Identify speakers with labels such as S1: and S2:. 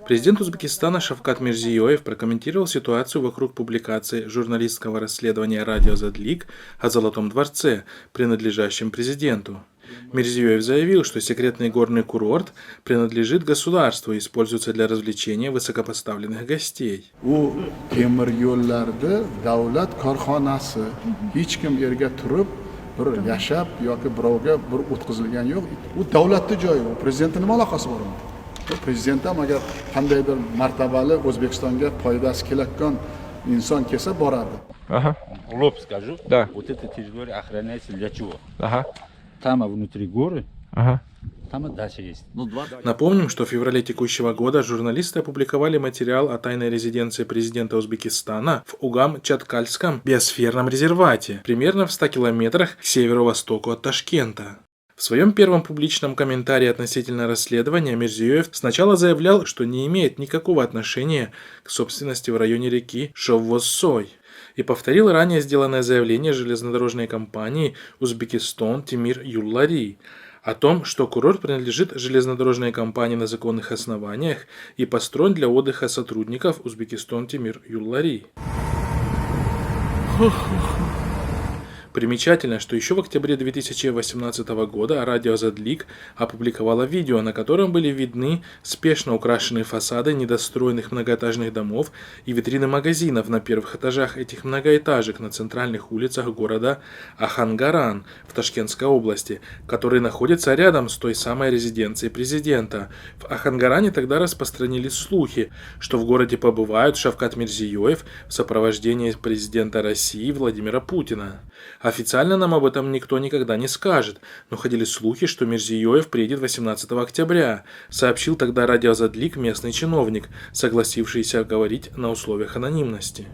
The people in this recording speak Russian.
S1: Президент Узбекистана Шавкат Мирзиёев прокомментировал ситуацию вокруг публикации журналистского расследования радио «Задлик» о Золотом дворце, принадлежащем президенту. Мирзиёев заявил, что секретный горный курорт принадлежит государству и используется для развлечения высокопоставленных гостей.
S2: У temir yo'llarda davlat korxonasi hech kim yerga turib bir yashab yoki birovga bir o'tkazilgani yo'q. U davlatning joyi, u prezidentning nima aloqasi bor unda? Prezident ham agar qandaydir martabali O'zbekistonga foydasi kelayotgan inson kelsa boradi.
S3: Ага,
S4: Лоб скажу.
S3: Да.
S4: Вот эта территория охраняется для чего?
S3: ага,
S4: Там внутри горы,
S3: ага.
S4: там и дача есть.
S1: Напомним, что в феврале текущего года журналисты опубликовали материал о тайной резиденции президента Узбекистана в Угам-Чаткальском биосферном резервате, примерно в 100 километрах к северо-востоку от Ташкента. В своем первом публичном комментарии относительно расследования Мирзиёев сначала заявлял, что не имеет никакого отношения к собственности в районе реки Шоввоссой, и повторил ранее сделанное заявление железнодорожной компании «Узбекистон Тимир Юллари» о том, что курорт принадлежит железнодорожной компании на законных основаниях и построен для отдыха сотрудников «Узбекистон Тимир Юллари». Примечательно, что еще в октябре 2018 года радио «Задлик» опубликовало видео, на котором были видны спешно украшенные фасады недостроенных многоэтажных домов и витрины магазинов на первых этажах этих многоэтажек на центральных улицах города Ахангаран в Ташкентской области, который находится рядом с той самой резиденцией президента. В Ахангаране тогда распространились слухи, что в городе побывают Шавкат Мирзиёев в сопровождении президента России Владимира Путина. Официально нам об этом никто никогда не скажет, но ходили слухи, что Мирзиёев приедет 18 октября, сообщил тогда радио «Задлик» местный чиновник, согласившийся говорить на условиях анонимности.